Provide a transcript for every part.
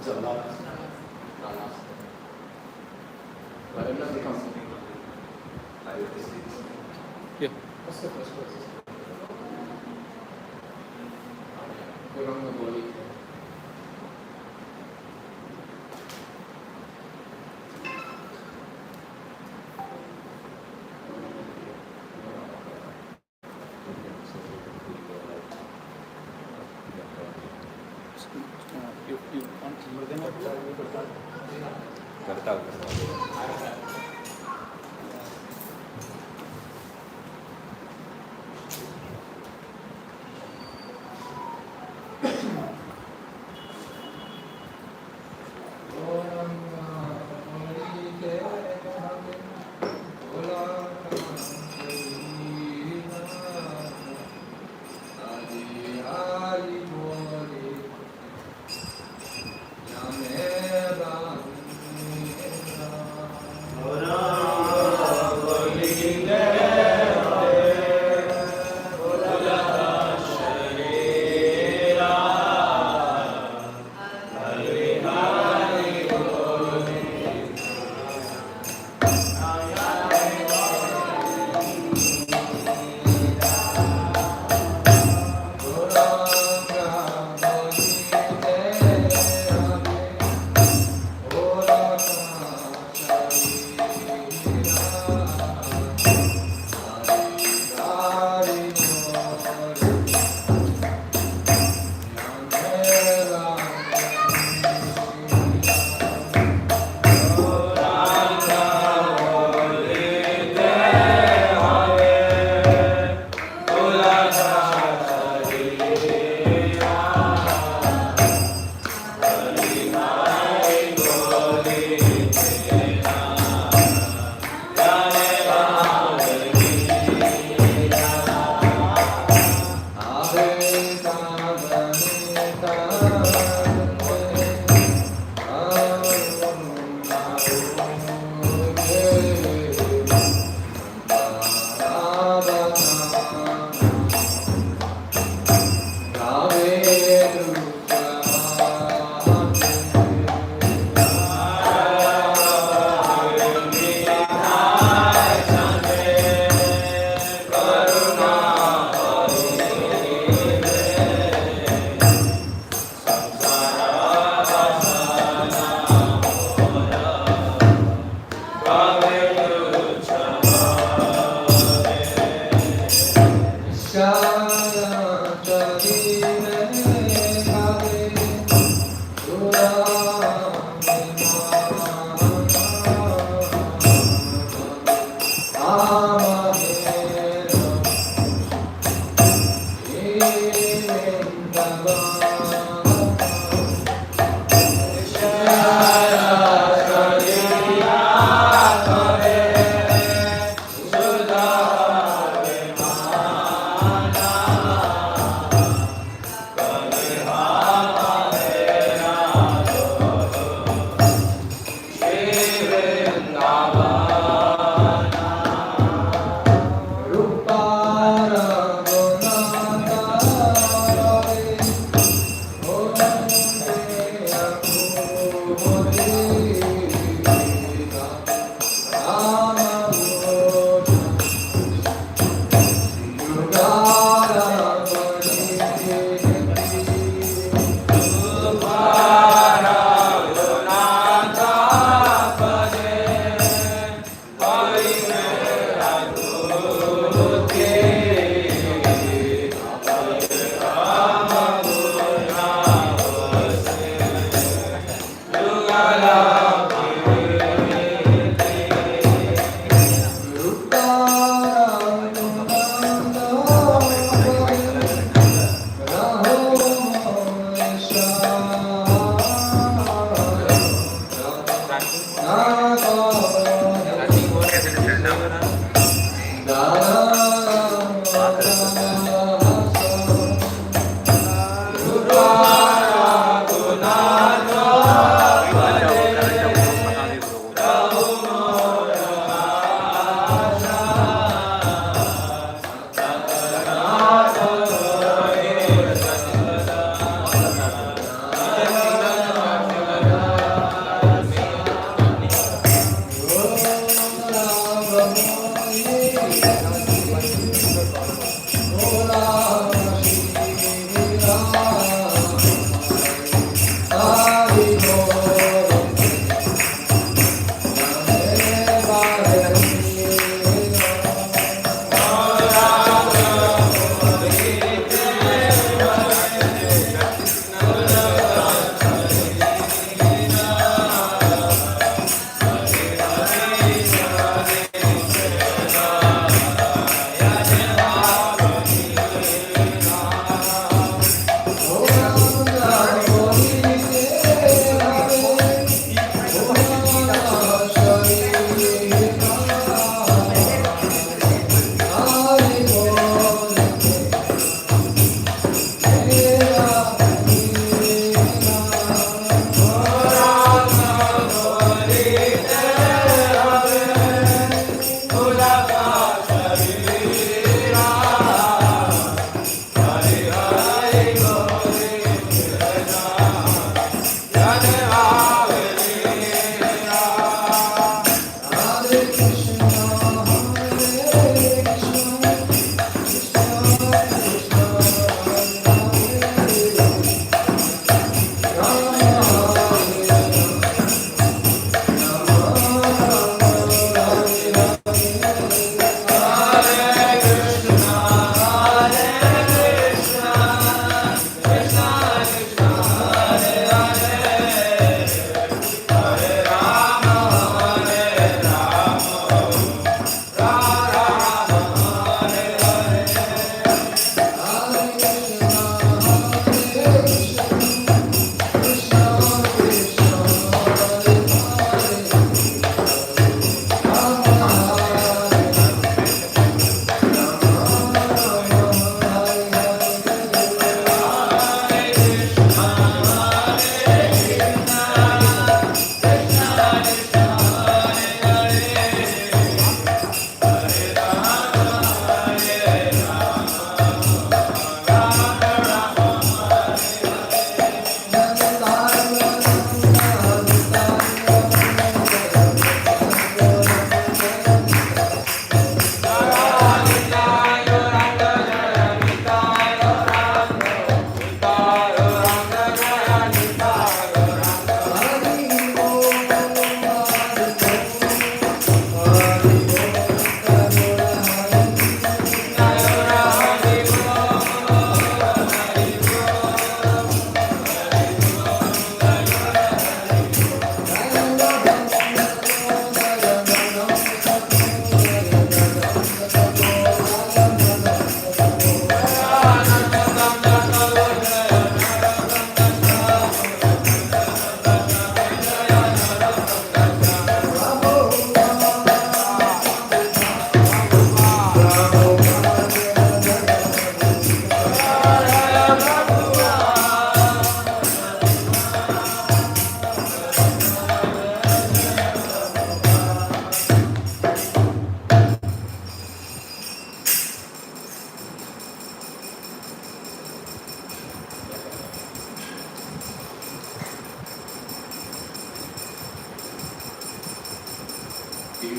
Yeah. What's the first verse? करता हूँ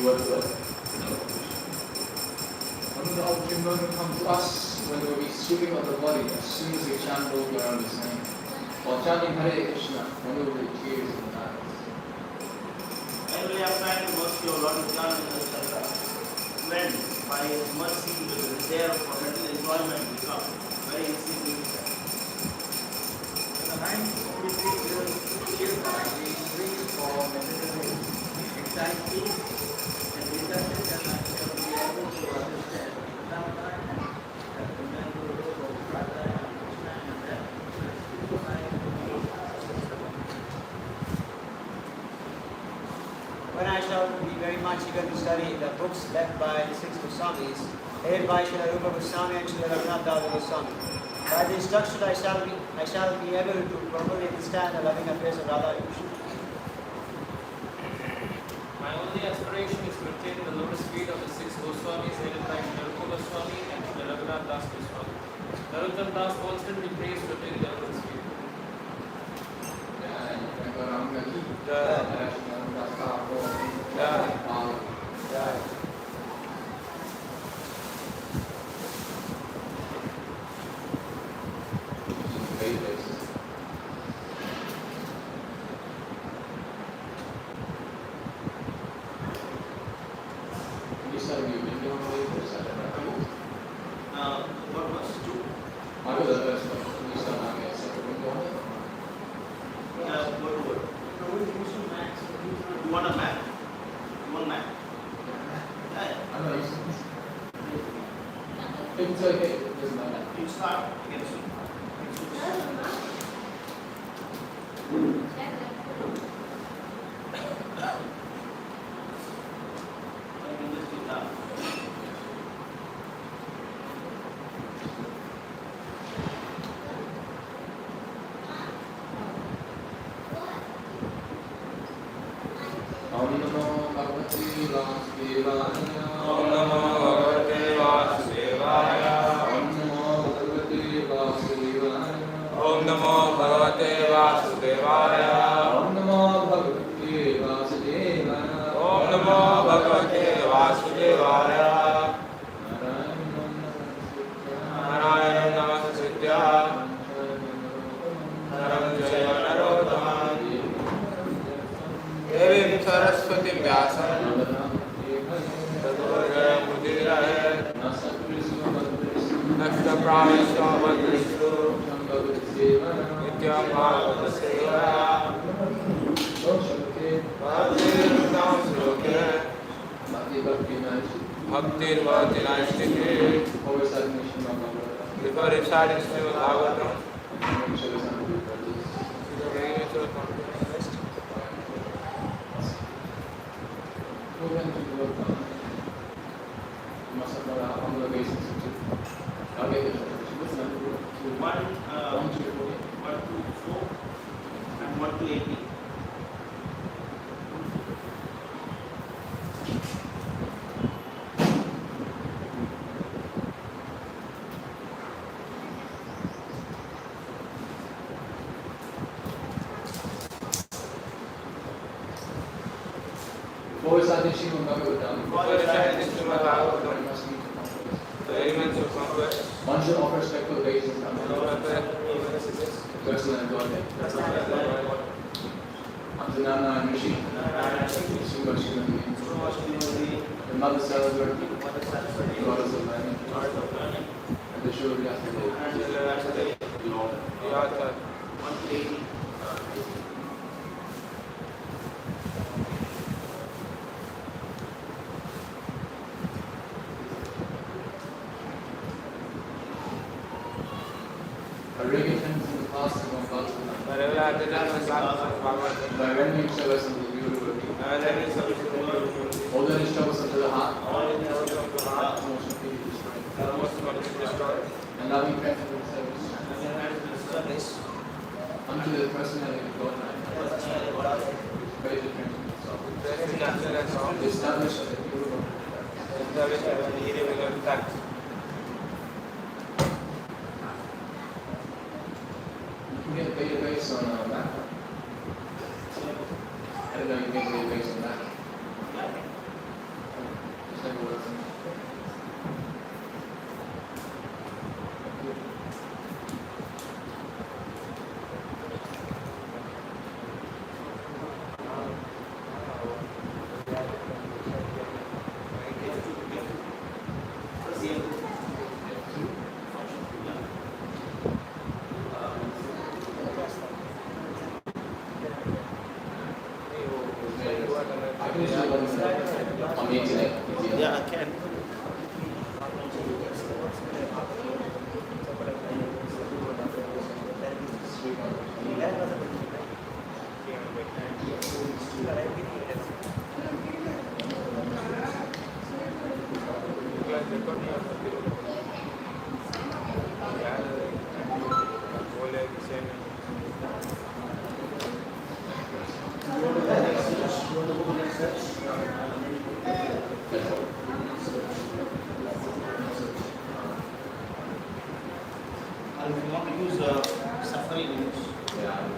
towards the one of the ultimate moment comes to us when we'll be sweeping on the body as soon as we chant Lord around His name. While chanting Hare Krishna, one of the tears in the eyes. And we are trying to mercy of Lord Nityananda, when by His mercy with the desire for mental enjoyment become very insignificant. In the 1943 years back, we increased for meditative anxiety and research and actually be able to understand sometimes that the mental role of Radha and Krishna and that when I shall be very much eager to study the books left by the six Goswamis, headed by Srila Rupa Goswami and Srila Raghunath Das Goswami. By the instruction I shall be able to properly understand the loving affairs of Radha and Krishna. My only aspiration is to attain the lotus feet of the six Goswamis headed by Srila Rupa Goswami and Srila Raghunath Das Goswami. Narottam Das constantly prays to attain the lotus feet. What was two? What was the first one? You saw me as a window. What? You want a map? You want a map? Yeah. I'm not used to this. It's okay. It doesn't matter. You start. You can see. Om Namo Bhagavate Vasudevaya. Om Namo Bhagavate Vasudevaya. Om Namo Bhagavate Vasudevaya. Om Namo Bhagavate Vasudevaya. Om Namo Bhagavate Vasudevaya. Om Namo Bhagavate Vasudevaya. Narayanam Namaskritya Naram Jaya Narottamam Devim Saraswatim Vyasam Tato Jayamudiraye Nakshta Pravishya Madhristu Nityam Bhagavata Sevaya Bhaktir Nam Sloke Bhaktir Bhakti Naishtike Before reciting Srimad Bhagavatam, One to 4 and 1 to 18. Before starting Srimad Bhagavatam, one should offer respectful obeisances to personal and Godhead. Unto Nana and Rishi, Srimad Srimati, the Mother Saraswati, Goddess of Learning, and the Shuri Yasadeva, Lord. 1 to 18. A regular attendance in the fasting of Bhagavatam. by rendering service unto the beautiful people. All the disturbance unto the heart, motion of people destroyed. And loving practical service unto the personality of God. Praise the strength of itself. Establish the beautiful. You can get database on Mac. I don't know, you can get database on Mac. use suffering image. Yeah.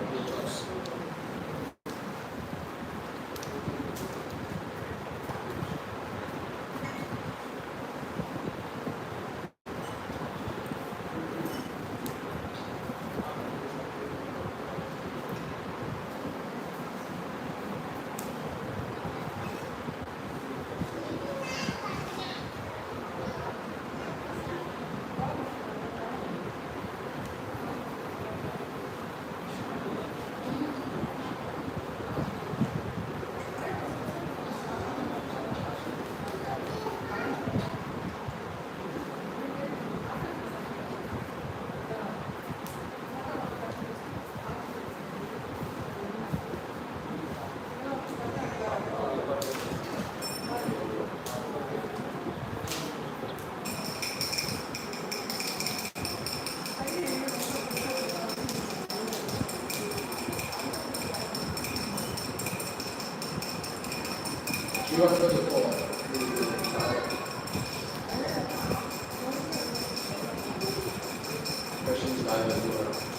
You want to go to the floor? Questions by the floor.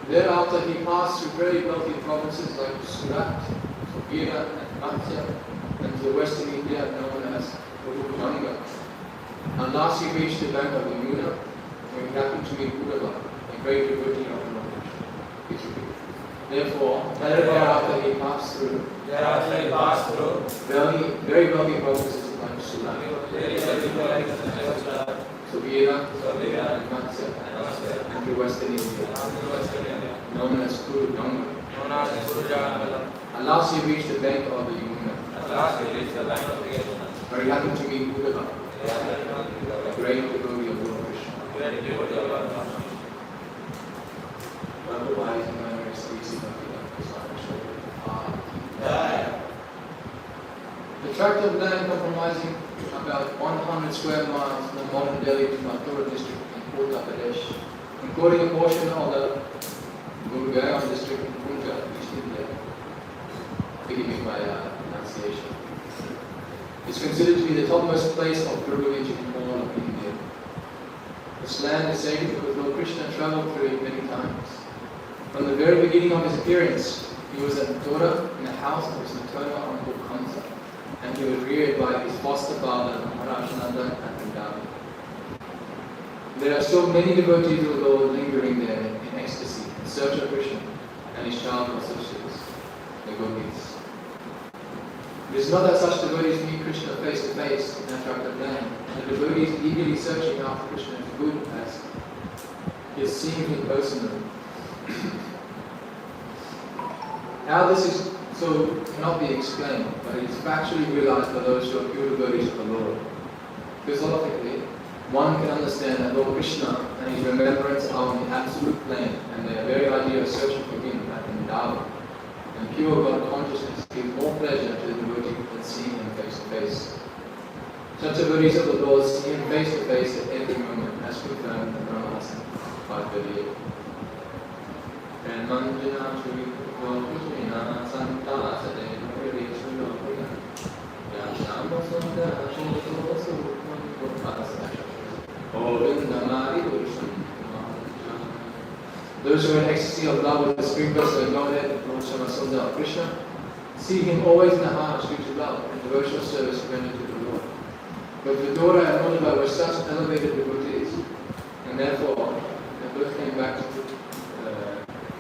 Thereafter he passed through very wealthy provinces like Surat, Gira and Matsya, and to the western India known as Ganga. And last he reached the bank of the Yamuna, where he happened to meet Uddhava, a great devotee of the Lord. Therefore, thereafter he passed through very wealthy provinces like Surat, Gira and Matsya, and to western India, known as Ganga. And last he reached the bank of the Yamuna, where he happened to meet Uddhava, a great devotee of Lord Krishna. The tract of land comprising about 100 square miles from modern Delhi to Mathura district in Uttar Pradesh, including a portion of the Gurgaon district in Punjab, East India. Forgive me my pronunciation. It's considered to be the topmost place of pilgrimage in all of India. This land is sacred because Lord Krishna traveled through it many times. From the very beginning of his appearance, he was a daughter in the house of his maternal uncle Kamsa, and he was reared by his foster father Maharaj Nanda at Vrindavan. There are still many devotees of the Lord lingering there in ecstasy, in search of Krishna and his childhood associates, the gopis. It is not that such devotees meet Krishna face to face in that tract of land. The devotees eagerly searching after Krishna is good as he is seeing him personally. How this is so cannot be explained, but it is factually realized by those who are pure devotees of the Lord. Philosophically, one can understand that Lord Krishna and his remembrance are on the absolute plane, and the very idea of searching for him at Vrindavan and pure God consciousness gives more pleasure to the devotee than seeing him face to face. Such devotees of the Lord see him face to face at every moment, as confirmed in the Brahma 5:38. And Manjana Shri Gopina Santa Sade Murari Shri Yashama Sundara Shri Sukman Gopasa Govindamari Vishnu. Those who are in ecstasy of love with the Supreme Personality of Godhead, Lord Shyamasundara Krishna, see him always in the heart of spiritual love and devotional service rendered to the Lord. But Vidura and Manjana were such elevated devotees, and therefore they both came back to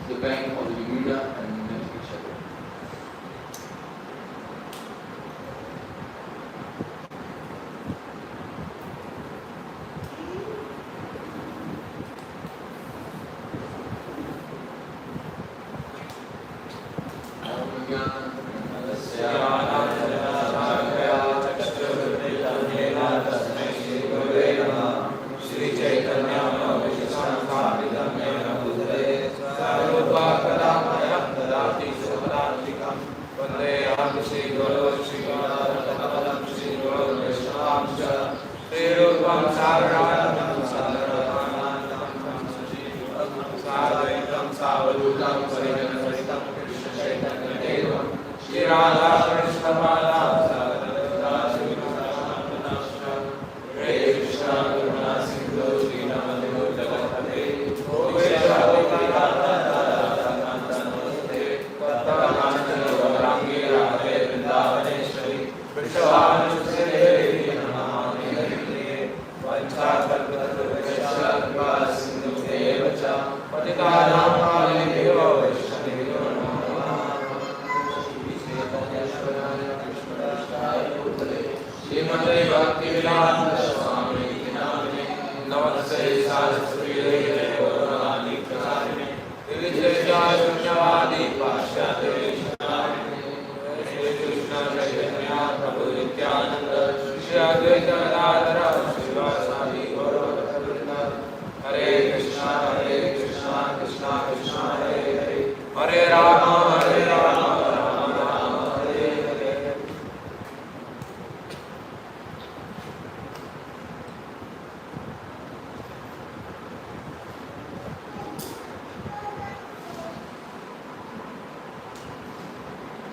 the bank of the Yamuna and met each other. Shri Chaitanya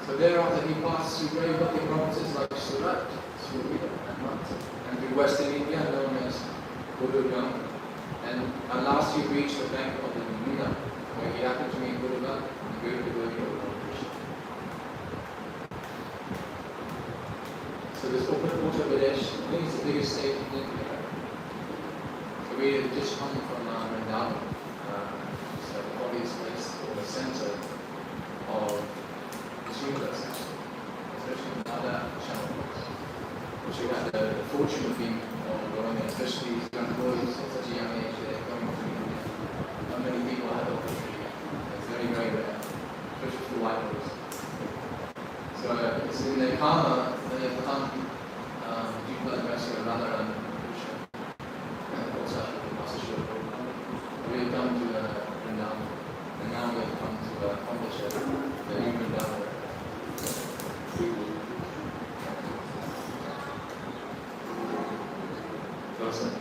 So thereafter he passed through very wealthy provinces like Surat, Surya, and Mat, and through Western India known as Gurgaon. And at last he reached the bank of the Yamuna, where he happened to meet Gurgaon, the great devotee of Lord Krishna. So this open Uttar Pradesh, I think it's the biggest state in India. So we had just come from Vrindavan, so the obvious place or the center of universe, especially in other channels, which we had the fortune of being going there, especially young boys at such a young age, they're going to India. Not many people have the opportunity. It's very, very rare, especially for white boys. So it's in the karma that they have come due to the mercy of Radha and Krishna, and also the Master Shri Prabhu. We have come to Vrindavan, and now we have come to accomplish the new Vrindavan.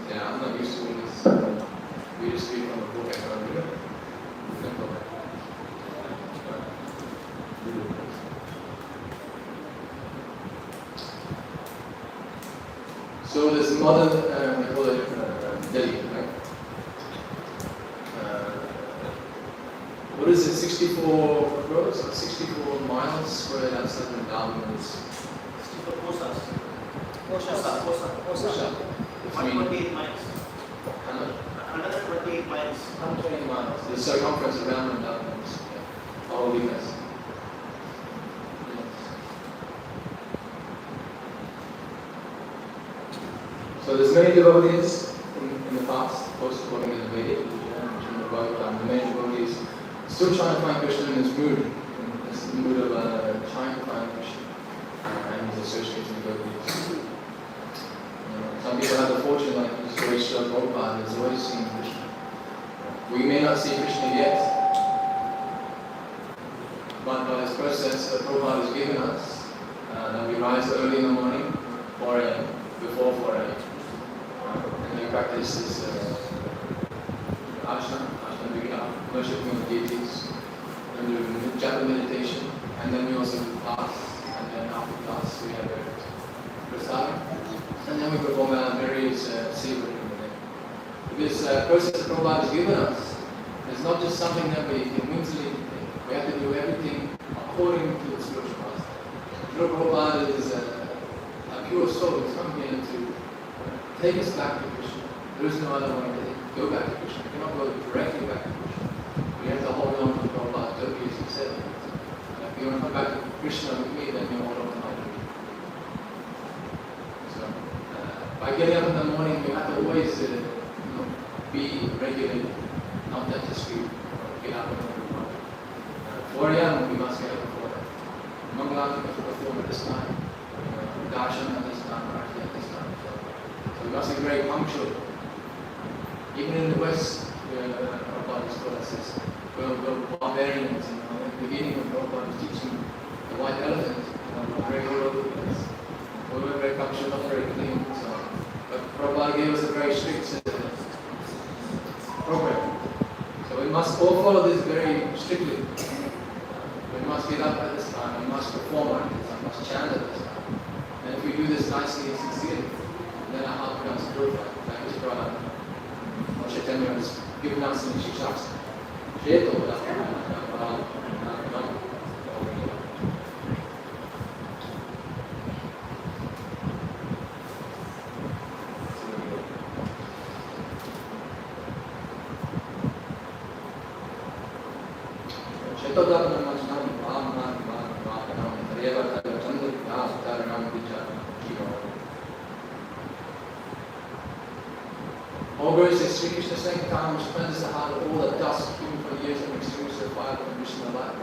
Yeah, I'm not used to this. We just read from a book I can't read it. So this modern, we call it Delhi, right? What is it, 64 crores or 64 miles squared outside Vrindavan is? 64 kosas. Kosha. 128 miles. How much? 128 miles. 120 miles. The circumference around Vrindavan is all weakness. So there's many devotees in the past, post-quoting in the Vedic, the many devotees still trying to find Krishna in this mood, of trying to find Krishna and his associated devotees. Some people have the fortune, like Srila Prabhupada, has always seen Krishna. We may not see Krishna yet, but by this process that Prabhupada has given us, that we rise early in the morning, 4 a.m., before 4 a.m., and we practice this ashram. worshipping of deities, then we do chapel meditation, and then we also do class, and then after class we have a prasadam, and then we perform our various ceremonies. This process that Prabhupada has given us is not just something that we can mentally think. We have to do everything according to the spiritual master. Prabhupada is a pure soul. He's come here to take us back to Krishna. There is no other way to go back to Krishna. We cannot go directly back to Krishna. We have to hold on to Prabhupada's topi, as he said. If you want to come back to Krishna with me, then you hold on to my topi. So, by getting up in the morning, we have to always be regulated, not that just we get up and go. 4 a.m. we must get up before that. Mangalam we must perform at this time. Darshan at this time, Rati at this time. So we must be very punctual. Even in the West, Prabhupada is told us we're barbarians. In the beginning when Prabhupada was teaching the white elephant, we're very all over the place. We were very punctual, not very clean. So, but Prabhupada gave us a very strict program. So we must all follow this very strictly. We must get up at this time, we must perform like this, we must chant at this time. And if we do this nicely and sincerely, then our heart becomes purified. Like this brother, Chaitanya has given us in Shikshaks. All glory to Sri Krishna Sankirtan, which cleanses the heart of all the dust given for years and extinguishes the fire of Krishna light.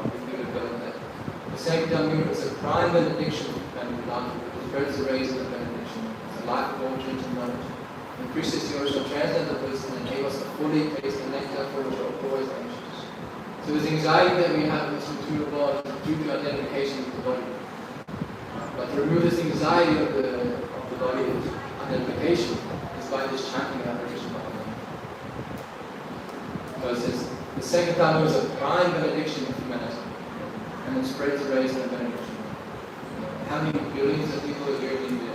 The Sankirtan movement is a prime benediction and love, which spreads the rays of the benediction. It's a life of all truth and knowledge. Increases the ocean, transcends the wisdom, and enables us to fully taste the nectar for which we're always anxious. So this anxiety that we have in this material world is due to our identification with the body. But to remove this anxiety of the body, identification, is by this chanting of Krishna. So it says, the second time was a prime benediction of humanity, and it spreads the rays of the benediction. How many billions of people are here in India?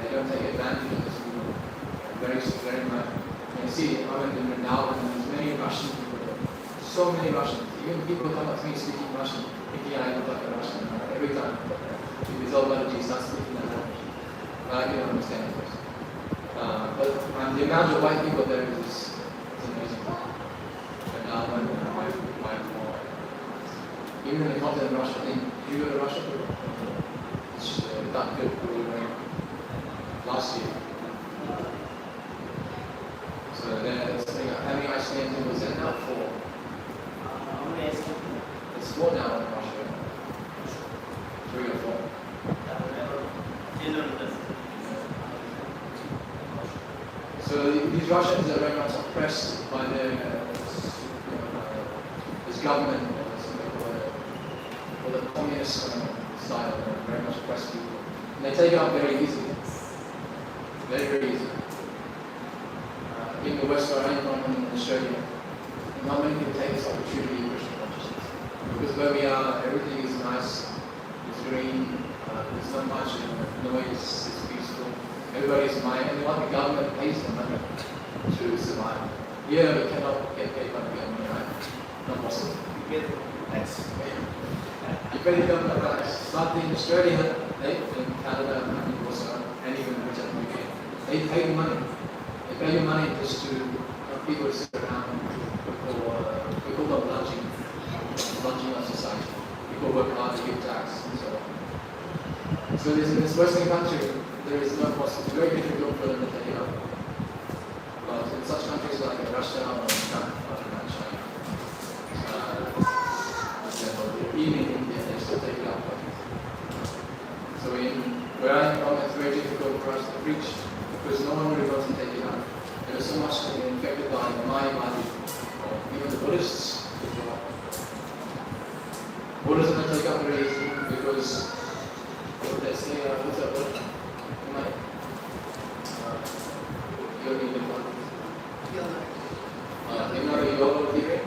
They don't take advantage of this movement. Very much. And you see, I went in Vrindavan, and there's many Russian people there. So many Russians. Even people come up to me speaking Russian, thinking I look like a Russian. Every time. If it's all about Jesus, not speaking that language. I can understand it first. But the amount of white people there is amazing. Even in the continent of Russia, did you go to Russia? It's not good. We went last year. So then, how many ice skating was that now? 4. How many ice skating? It's 4 now in Russia. 3 or 4. So these Russians are very much oppressed by this government, or the communist style. They're very much oppressed people. And they take it up very easily. Very, very easily. In the West, where I'm from, in Australia, not many people take this opportunity in Christian consciousness. Because where we are, everything is nice, it's green, there's not much noise, it's peaceful. Everybody's smiling, and what the government pays them money to survive. Here we cannot get paid by the government, right? Not possible. You get tax. You pay the government tax. But in Australia, in Canada, and also, and even in the UK, they pay you money. They pay you money just to people to sit around. We call them lunging on society. People work hard to give tax and so on. So in this Western country, there is no possibility. It's very difficult for them to take it up. But in such countries like Russia or China, even in India, they still take it up. So where I'm from, it's very difficult for us to preach because no one really wants to take it up. There is so much infected by the mind, even the Buddhists. Buddhists don't take up very easily because what they say, what's that word? Yogi, yoga theory.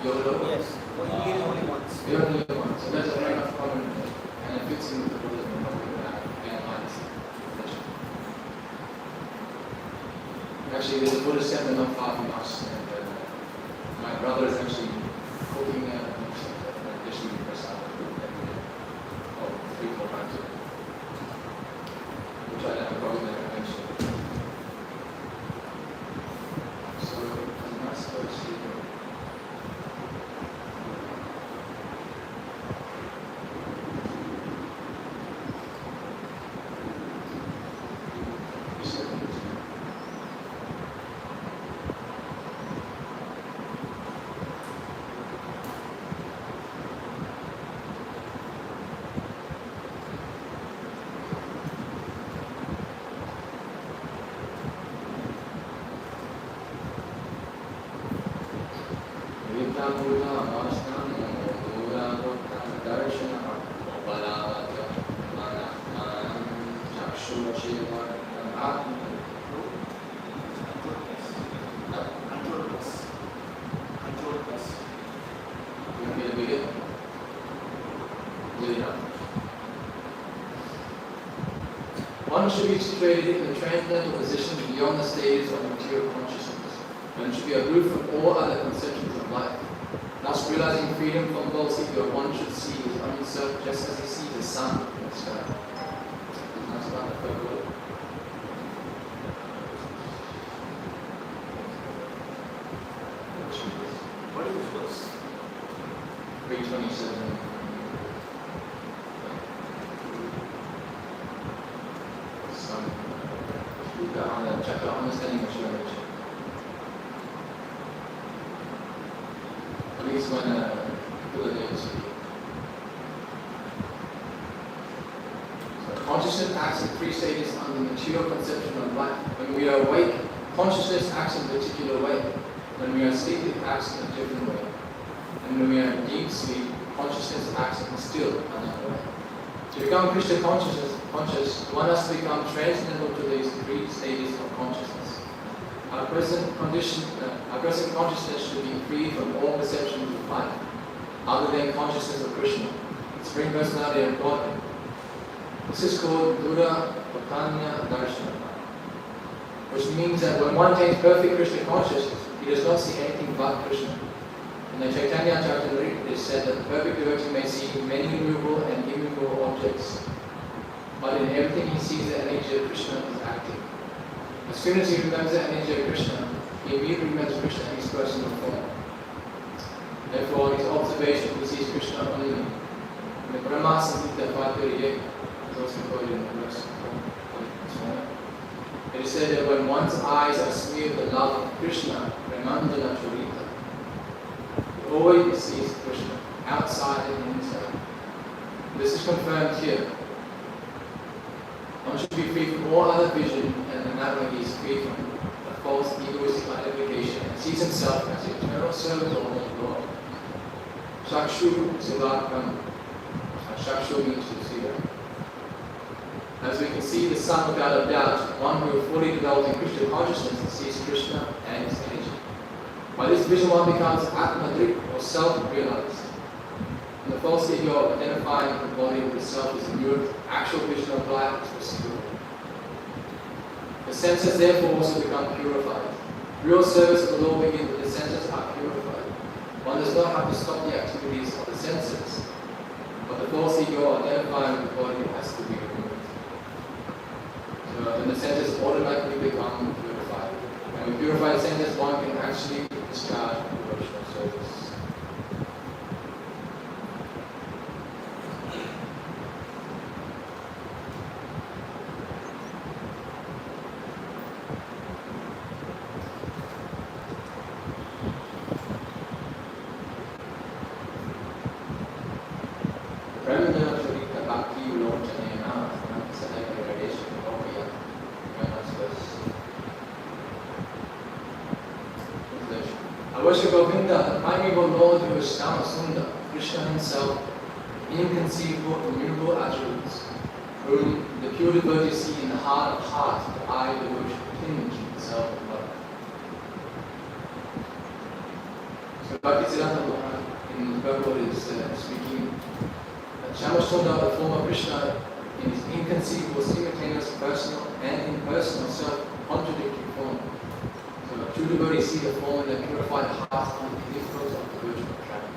YOLO? Yes. Well, you live only once. We only live once. So that's a very much common, and it fits in with the Buddhism of and mindset. Actually, there's a Buddhist temple not far from us, and my brother is actually cooking dish we prasad every day. Oh, 3-4 times a day. We'll try to have a problem there eventually. So, I'm not supposed to. One should be situated in a transcendental position beyond the stages of material consciousness, and should be aloof from all other conceptions of life. Thus, realizing freedom from false ego, one should see his own self just as he sees the sun in the sky. That's about the third word. What is this verse? 327. Chapter Understanding of Revelation. At least when Buddha did speak. So consciousness acts in 3 stages under the material conception of life. When we are awake, consciousness acts in a particular way. When we are asleep, it acts in a different way. And when we are in deep sleep, consciousness acts in still another way. To become Krishna conscious, one has to become transcendental to these 3 stages of consciousness. Our present consciousness should be free from all perceptions of life, other than consciousness of Krishna, the Supreme Personality of Godhead. This is called Buddha Chaitanya Darshana, which means that when one attains perfect Krishna consciousness, he does not see anything but Krishna. In the Chaitanya Charitamrita, it is said that the perfect devotee may see many movable and immovable objects, but in everything he sees the energy of Krishna is active. As soon as he remembers the energy of Krishna, he immediately remembers Krishna in his personal form. Therefore, in his observation, he sees Krishna only. In the Brahma Samhita 538, is also quoted in the verse. It is said that when one's eyes are smeared with the love of Krishna, Ramandana Charita, he always sees Krishna, outside and inside. This is confirmed here. One should be free from all other vision, and in that way he is free from the false egoistic identification and sees himself as the eternal servant of Lord. Chakshu Siddhartham. Chakshu means to see that. As we can see the sun without a doubt, one who fully develops in Krishna consciousness sees Krishna and his energy. By this vision one becomes Atmadrik or self-realized. And the false ego of identifying the body with itself is removed, actual vision of life is restored. The senses therefore also become purified. Real service of the Lord begins when the senses are purified. One does not have to stop the activities of the senses, but the false ego of identifying with the body has to be removed. So then the senses automatically become purified. And with purified senses, one can actually discharge devotional service. Worship Govinda, the primeval Lord who is Shamasunda, Krishna himself, inconceivable, immutable attributes, whom the pure devotees see in the heart of heart, the eye of devotion, tinge the self of love. So Bhaktisiddhanta Maharaj in Prabhu is speaking that Shyamasundar, the form of Krishna, in his inconceivable, simultaneous, personal and impersonal self-contradictory form. So true devotees see the form in the purified heart under the influence of the virtue of travel.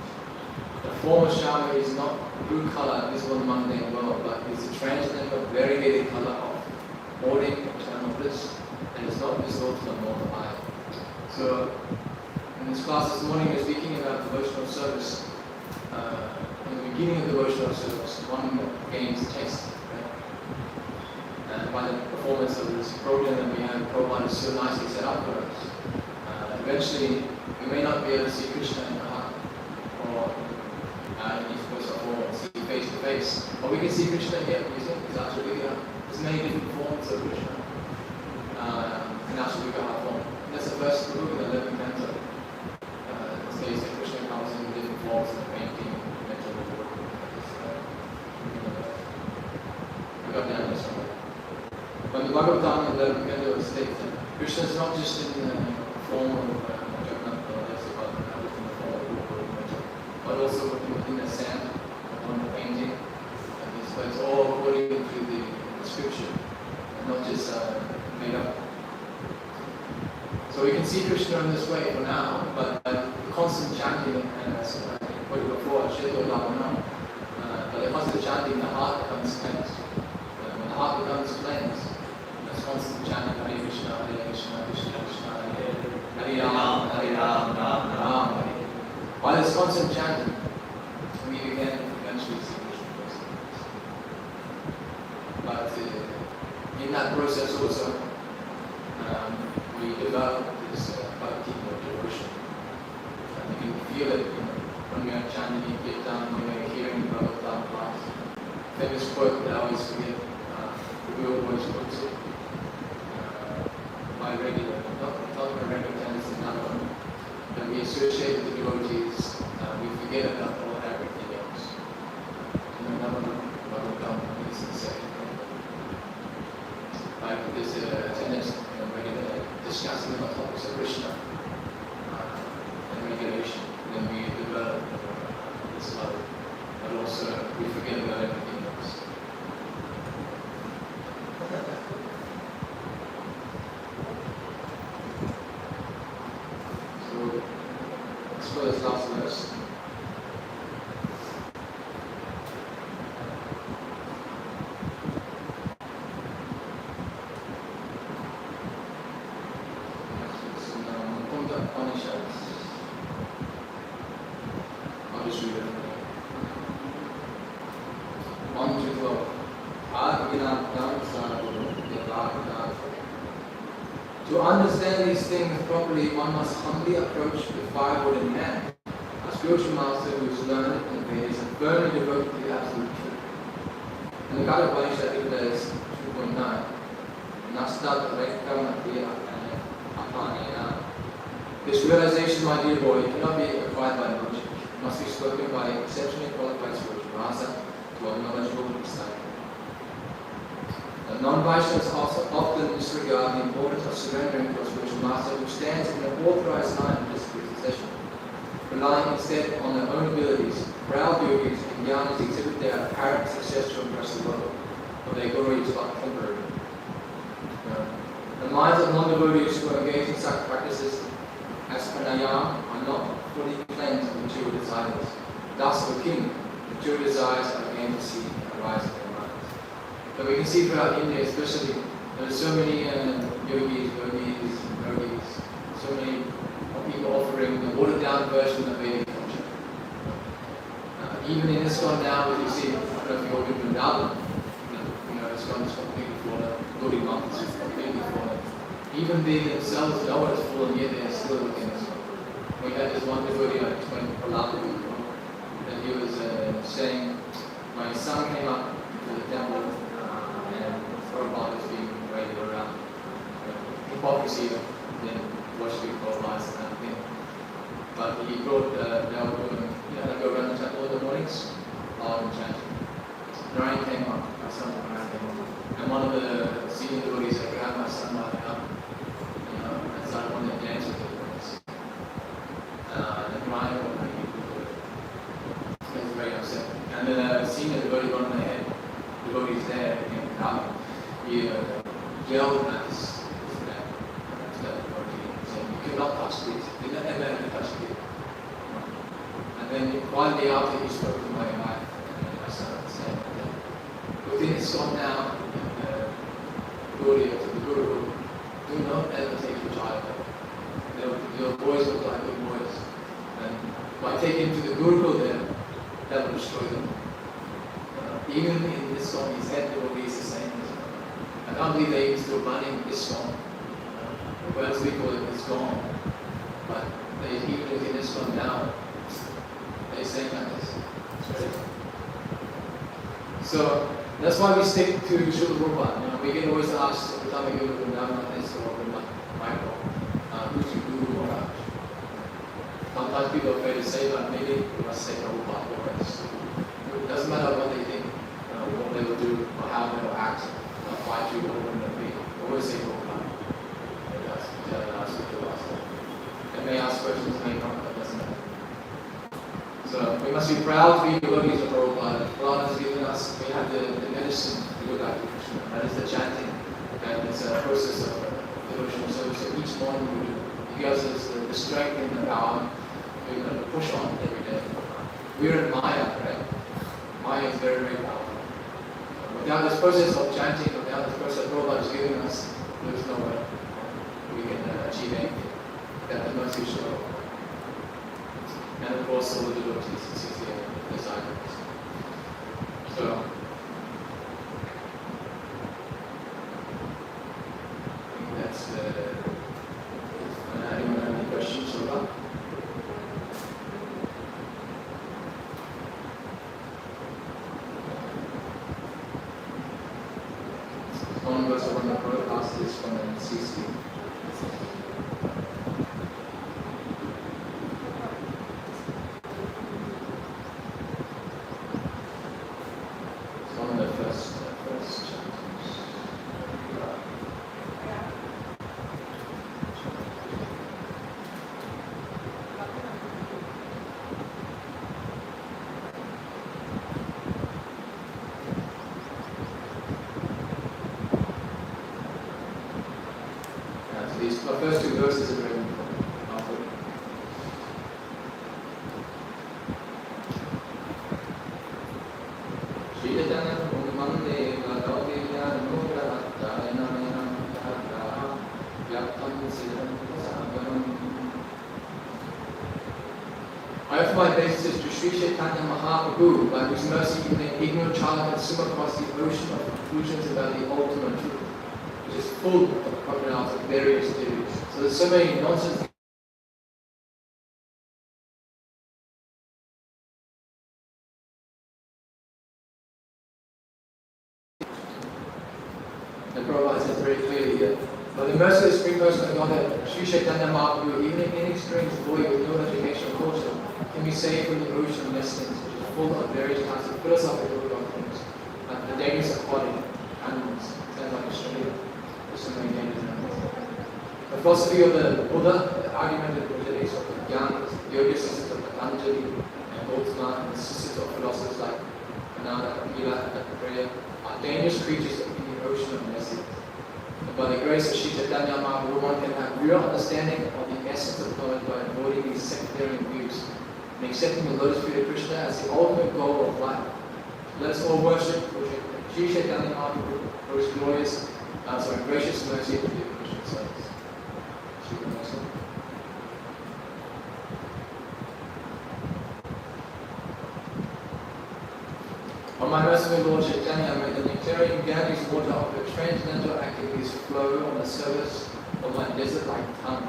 The form of Shyama is not blue color, visible in the mundane world, but is the transient of variegated color of hoarding eternal bliss, and is not visible to the mortal eye. So in this class this morning, we're speaking about devotional service. In the beginning of devotional service, one gains taste. Right? And by the performance of this program that we have, Prabhupada is so nicely set up for us. Eventually, we may not be able to see Krishna in the heart, or in his personal form, see face to face. But we can see Krishna here, you see, it's actually, there's many different forms of Krishna in actually form. That's the first book in the 11th canto. It says that Krishna comes in different forms in the painting, mental work. I got down there somewhere. But the Bhagavatam in the 11th canto states that Krishna is not just in the form of but also in the sand, on the painting. So it's all according to the scripture, and not just made up. So we can see Krishna in this way for now, but the constant chanting, and as I put it before, but the constant chanting, the heart becomes cleansed. When the heart becomes cleansed, there's constant chanting, Hare Krishna, Krishna Krishna, Hare Ram, Ram Ram. By this constant chanting, we can eventually see Krishna. But in that process also, we develop this bhakti or devotion. And you can feel it when we are chanting in Kirtan, when we are hearing the Bhagavatam class. Famous quote that I always forget, we always quote it. My regular, not my regular tennis is another one. When we associate with the devotees, we forget about all everything else. Another Bhagavatam is the second. Like this tennis, regular discussing about topics of Krishna and regulation, then we develop this love, but also we forget about everything else. So, let's go to this last verse. To understand these things properly, one must humbly approach the firewood in hand. A spiritual master who is learned in Vedas and firmly devoted to the absolute truth. And the God of Upanishad declares 2.9. This realization, my dear boy, cannot be acquired by logic. It must be spoken by exceptionally qualified spiritual master to a knowledgeable disciple. Non-Vaishnavas also often disregard the importance of surrendering to a spiritual master who stands in an authorized line of discipline succession, relying instead on their own abilities. Proud yogis and jnanis exhibit their apparent success to impress the world, but their glory is but temporary. The minds of non-devotees who are engaged in such practices as pranayama are not fully cleansed of material desires. Thus, O king, material desires are beginning to see arising. But we can see throughout India, especially, there are so many yogis, so many people offering the watered-down version of Vedic culture. Even in ISKCON now, as you see, I don't know if you've all been to Vrindavan, ISKCON is completely full of Gaudiya monks, completely full of. Even they themselves know it's full, and yet they are still within ISKCON. We had this one devotee, I explained Prabhu, that he was saying, my son came up to the temple, and Prabhupada is being paraded around. Hypocrisy of then worshipping Prabhupada kind of thing. But he brought, they go around the temple in the mornings, loud and chanting. Narayan came up, my son Narayan came up. And one of the senior devotees said, grabbed my son by the arm, and started wanting to dance with the devotees. And Narayan seen a devotee run ahead, devotees there, and now he yelled at his friend, that devotee, saying, "You cannot touch this, you never ever touch it." And then one day after he spoke to my wife, and I started saying that within ISKCON now, devotee of the Guru, do not ever take your child away. Your boys look like good boys. And by taking him to the Gurukul there, that will destroy them. Even in this song, his head devotees the same. I can't believe they even still running this song. What else we call it, it's gone. But they, even within this one now, they're saying like this. So that's why we stick to Srila Prabhupada. We get always asked every time we go to Vrindavan, this or Michael, who's your Guru Maharaj? Sometimes people are afraid to say, but maybe we must say Prabhupada or else. It doesn't matter what they think, what they will do, or how they will act, or fight you, or what it will be. Always say Prabhupada. They may ask questions, may not, that doesn't matter. So we must be proud to be devotees of Prabhupada. Prabhupada has given us, we have the medicine to go back to Krishna. That is the chanting. And it's a process of devotional service. So each morning we do. He gives us the strength and the power. We're going to push on every day. We're in Maya, right? Maya is very, very powerful. Without this process of chanting, without this process Prabhupada is giving us, there's no way we can achieve anything. That is most useful. And of course, all the devotees, it's the disciples. So, I think that's anyone have any questions or what? One verse of the broadcast is from the CC. The first two verses are very important. I offer my obeisances to Sri Chaitanya Mahaprabhu, by whose mercy the ignorant child can swim across the ocean of conclusions about the ultimate truth, which is full of crocodiles of various theories. So there's so many nonsense. The Prabhupada says very clearly here. By the mercy of the Supreme Person of Godhead, Sri Chaitanya Mahaprabhu, even an inexperienced boy with no educational culture, can be saved from the ocean of lessons, which is full of various kinds of philosophical doctrines, like the dangerous aquatic animals, sounds like Australia. There's so many dangerous animals. The philosophy of the Buddha, the argument of the Buddhists of the Gyan, the yoga systems of Patanjali, and Gautama, and the systems of philosophers like Ananda, Lila, and Prayer, are dangerous creatures in the ocean of lessons. But by the grace of Sri Chaitanya Mahaprabhu, one can have real understanding of the essence of knowledge by avoiding these sectarian views and accepting the lotus feet of Krishna as the ultimate goal of life. Let us all worship Sri Chaitanya Mahaprabhu for his gracious mercy to the Krishna service. On my merciful Lord Chaitanya, may the nectarian Ganges water of the transcendental activities flow on the surface of my desert-like tongue,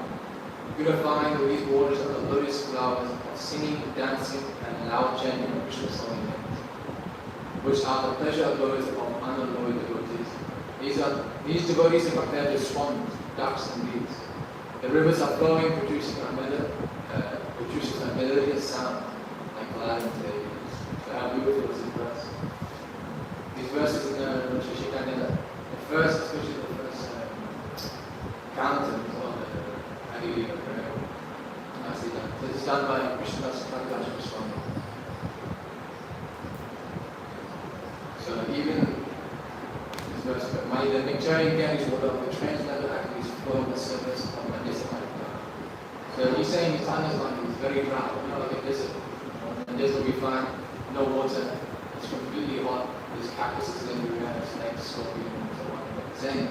purifying these waters of the lotus flowers of singing, dancing, and loud chanting of Krishna's holy names, which are the pleasure abodes of unalloyed devotees. These devotees are compared to swans, ducks, and bees. The rivers are flowing, producing a melodious sound, like glad and babies. So how beautiful is this verse? These verses in the Chaitanya, the first, especially the first canto of the Hallelujah prayer. Nicely done. So it's done by Krishnadas Prakash Swami. the nectarian Ganges water of the transcendental activities flow in the surface of my discipline. So he's saying Chaitanya life is very dry, like a desert. And desert we find no water, it's completely hot, there's cactuses everywhere, snakes, scorpions, and so on. But saying,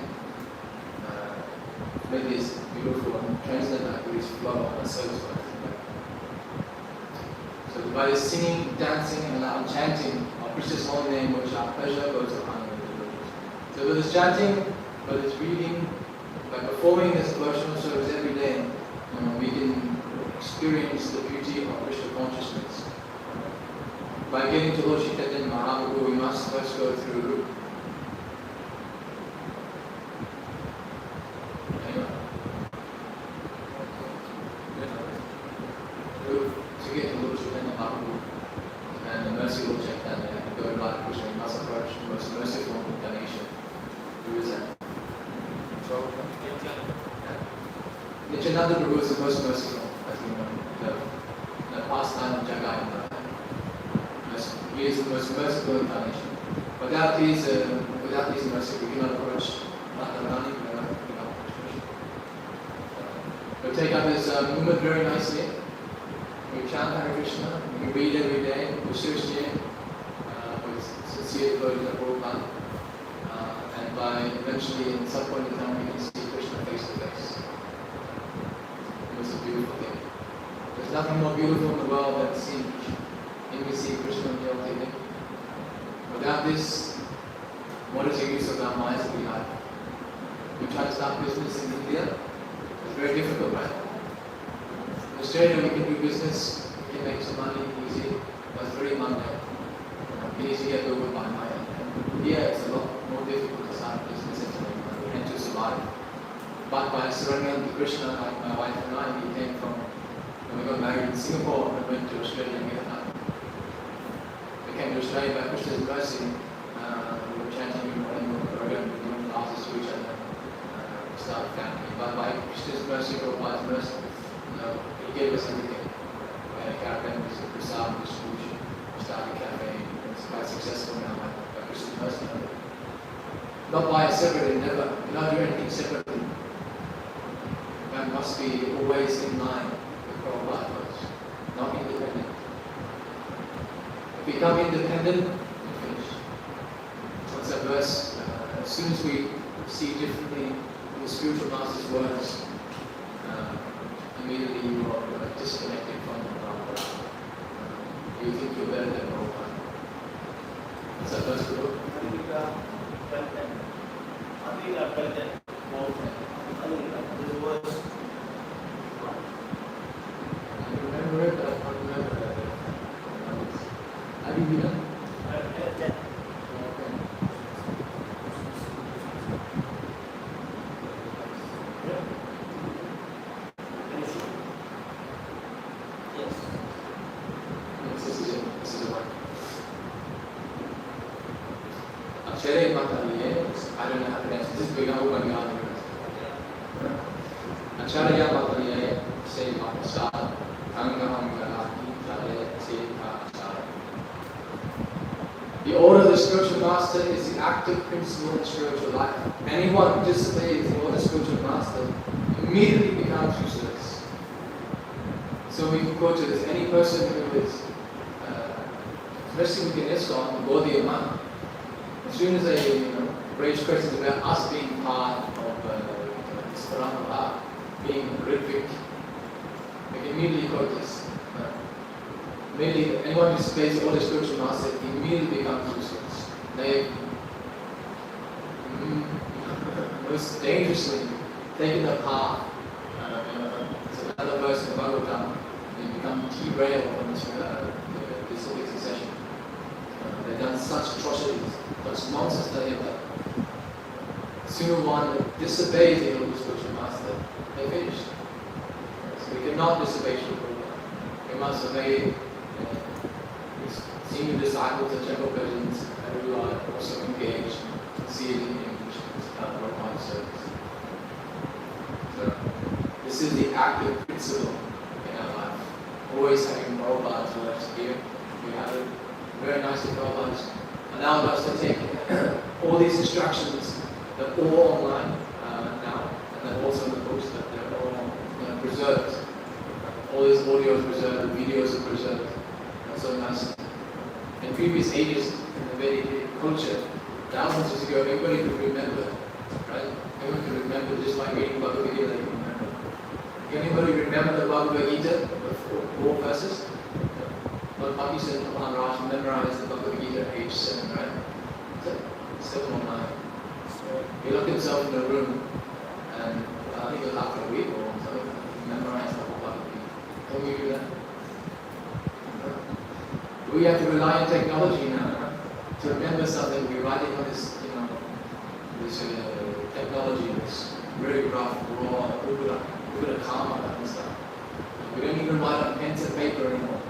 with this beautiful and transcendental activities flow on the surface of my. So by the singing, dancing, and loud chanting of Krishna's holy name, which our pleasure goes upon the devotees. So with this chanting, by this reading, by performing this devotional service every day, we can experience the beauty of Krishna consciousness. By getting to Lord Chaitanya Mahaprabhu, we must first go through to get to Lord Chaitanya Mahaprabhu and the mercy Lord Chaitanya and go like Krishna, we must approach the most merciful incarnation. Who is that? Nityananda Prabhu is the most merciful, as we know. The pastime of Jagai. He is the most merciful incarnation. Without these mercy, we cannot approach Radharani, we cannot approach Krishna. We take up this movement very nicely. We chant Hare Krishna, we read every day, we associate with sincere devotees of Prabhupada. And by eventually, in some point in time, we can see Krishna face to face. It's a beautiful thing. There's nothing more beautiful in the world than seeing Krishna. And we see Krishna in the ultimate. Without this, what is the use of our minds that we have? We try to start business in India. It's very difficult, right? In Australia, we can do business, we can make some money easy, but it's very mundane. It needs to get over by my end. Here, it's a lot more difficult to start business and to survive. But by surrendering to Krishna, like my wife and I, we came from, when we got married in Singapore and went to Australia and Vietnam. We came to Australia by Krishna's mercy. We were chanting in the program, we were doing classes to each other, started family. But by Krishna's mercy, Prabhupada's mercy, he gave us everything. We had a caravan, we did prasad distribution, we started a cafe, it's quite successful now by Krishna's mercy. Not by a separate endeavor, we don't do anything separately. That must be always in line with Prabhupada first, not independent. If we become independent, we finish. What's that verse? As soon as we see differently the spiritual master's words, immediately you are disconnected from the Prabhupada. You think you're better than Prabhupada. What's that verse, Prabhu? This was I remember it, but I can't remember it. How do you know? This is the one. Acharya Mataliye, I don't know how to pronounce this. This is Begam Bangala. Acharya Mataliye, say Mahasad, Angaham Galaki, Tale, say Mahasad. The order of the spiritual master is the active principle in spiritual life. Anyone who disobeys the order of the spiritual master immediately becomes useless. So we can quote it as any person who is, especially within ISKCON, the Bodhi Amman, as soon as they raise questions about us being part of this parampara, being Ritvik, they can immediately quote this. Immediately, anyone who disobeys the order of spiritual master immediately becomes useless. They most dangerously taken the path. So another verse in the Bhagavatam, they become derailed from this disorderly succession. They've done such atrocities, such nonsense that they have done. Sooner one disobeys the order of spiritual master, they finish. So we cannot disobey Sri Prabhupada. We must obey his senior disciples and temple persons who are also engaged sincerely in Krishna's Prabhupada service. So this is the active principle in our life. Always having Prabhupada's words here. We have it very nicely. Prabhupada's allowed us to take all these instructions they're all online now, and then also in the books that they're all preserved. All this audio is preserved, the videos are preserved. That's so nice. In previous ages, in the Vedic culture, thousands of years ago, everybody could remember, right? Everyone could remember just by reading Bhagavad Gita, they can remember. Can anybody remember the Bhagavad Gita, the four verses? But Bhakti said to Maharaj memorized the Bhagavad Gita at age 7, right? 7 or 9. So he locked himself in a room, and I think it was after a week or something, he memorized the whole Bhagavad Gita. Can we do that? We have to rely on technology now to remember something. We're riding on this, this technology, this very rough, raw, Buddha karma kind of stuff. We don't even write on pen and paper anymore.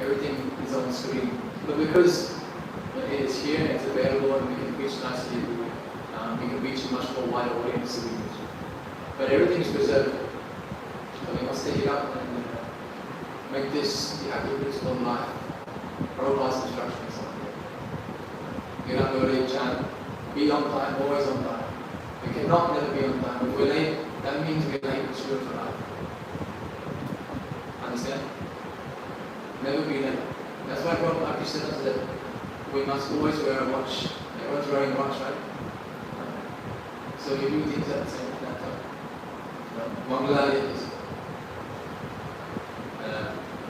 Everything is on the screen. But because it is here and it's available and we can reach nicely, we can reach a much more wider audience than we reach. But everything is preserved. So we must take it up and make this the active principle of life. Prabhupada's instructions. Get up early, chant, be on time, always on time. We cannot never be on time. If we're late, that means we're late to school for life. Understand? Never be late. That's why Prabhupada said us that we must always wear a watch. Everyone's wearing a watch, right? So you do things at the same time. Mangala is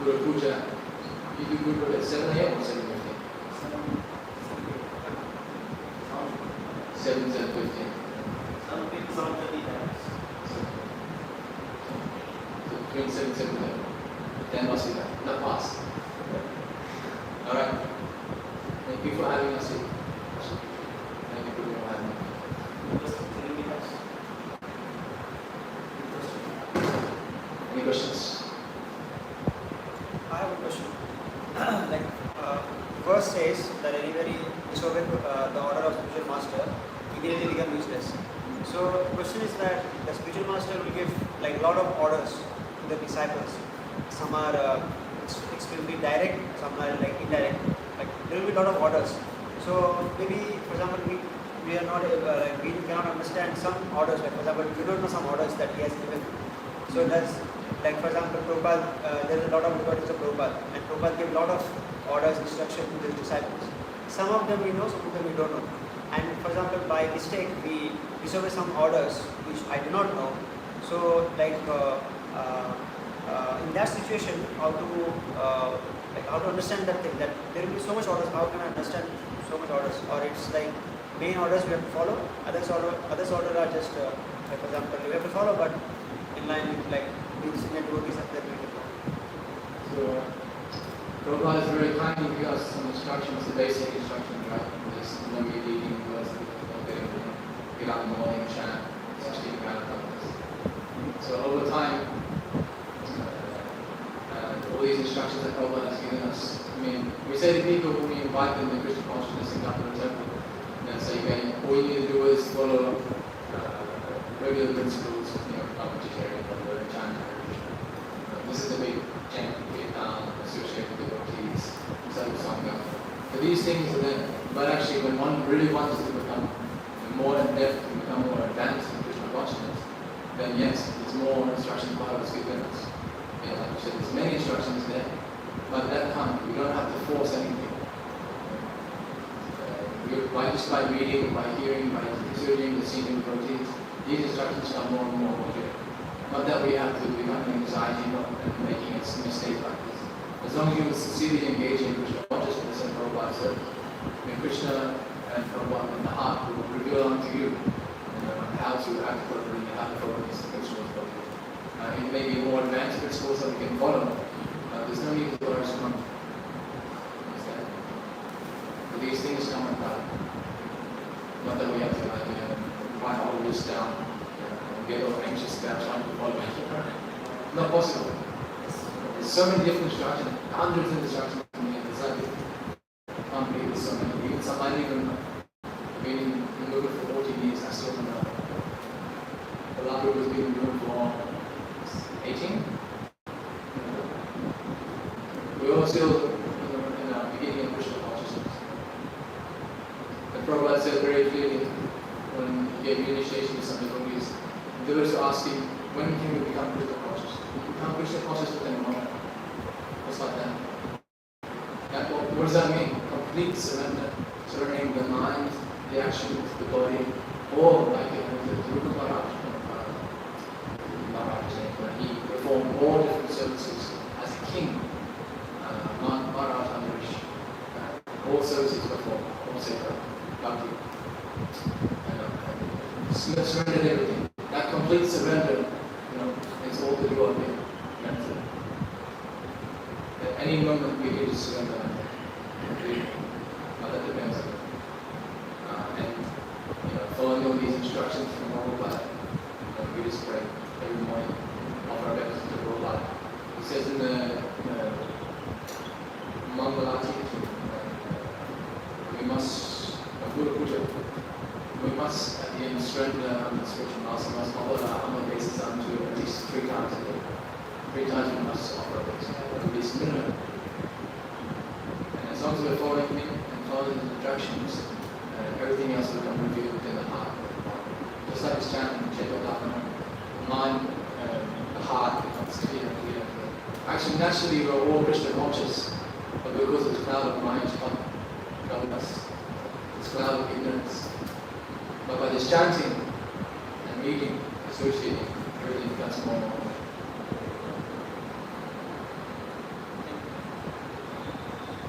Guru Puja. You do Guru at 7 a.m. or 7:15? 7:15. Some people sound very nice. So between 7 and 7:30. Then must be that. Not past. Alright. Thank you for having us here. Thank you for having me. Any questions? I have a question. Verse says that anybody disobeying the order of spiritual master, immediately become useless. So the question is that the spiritual master will give a lot of orders to the disciples. Some are extremely direct, some are indirect. There will be a lot of orders. So maybe, for example, we are not we cannot understand some orders. For example, we don't know some orders that he has given. So does, for example, Prabhupada, there is a lot of recordings of Prabhupada, and Prabhupada gave a lot of orders, instruction to his disciples. Some of them we know, some of them we don't know. And for example, by mistake, we disobey some orders which I do not know. So, in that situation, how to understand that thing, that there will be so much orders, how can I understand so much orders? Or it's main orders we have to follow, others order are just, for example, we have to follow, but in line with being senior devotees that we have to follow. So, Prabhupada is very kind to give us some instructions, the basic instructions, right? There's no reading, get up in the morning, chant, 16 So over time, all these instructions that Prabhupada has given us, we say to people when we invite them to Krishna consciousness and come to the temple, and say, okay, all you need to do is follow regular principles, not vegetarian, but chant. This is the big chant, associated with devotees, Sadhu-sangha. So these things are there, but actually when one really wants to become more in depth, to become more advanced in Krishna consciousness, then yes, there's more instructions Bhagavad has given us. Like you said, there's many instructions there, but that can't, we don't have to force anything. Just by reading, by hearing, by considering the senior devotees, these instructions come more and more clear. Not that we have to become anxiety and making a mistake like this. As long as you sincerely engage in Krishna consciousness, and Prabhupada said, Krishna and Prabhupada in the heart will reveal unto you how to act properly, how to follow these principles properly. It may be more advanced principles that we can follow. There's no need to learn so much. But these things come in time. Not that we have to write all this down and get all anxious about trying to follow it. Not possible. There's so many different instructions, hundreds of instructions. It's like, can't believe there's so many. Even some I didn't even know. I've been in Lila for 14 years, I still don't know. The last group has been in Lila for 18. We're all still in the beginning of Krishna consciousness. And Prabhupada said very clearly, when asking, when can we become Krishna conscious? We become Krishna conscious within a moment. Just like that. And what does that mean? Complete surrender. Surrendering the mind, the actions, the body, all like the Rupa Maharaj, when he performed all different services as a king, Maharaj Amrish, all services performed, all seva, bhakti, and surrendered everything. That complete surrender, it's all that you are here. At any moment we need to surrender. That depends on it. And following all these instructions from our life, we just pray every morning, offer our best to the world life. It says in the Mangalati, we must, Guru Puja, we must at the end surrender the spiritual master, we must offer our humble basis unto at least 3 times a day. 3 times we must offer our basis, at least minimum. And as long as we're following him and following the instructions, everything else will come revealed within the heart. Just like this chanting, Chaitanya, the mind, the heart becomes clear and clear and clear. Actually, naturally, we're all Krishna conscious, but because of this cloud of mind covering us, this cloud of ignorance. But by this chanting and reading, associating, everything becomes more and more.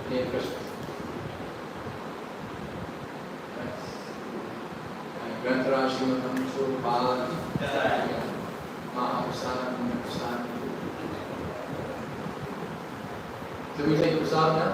Hare Krishna. Grantharaj Srimadham Surupad Mahaprasadam. So we take the prasad now?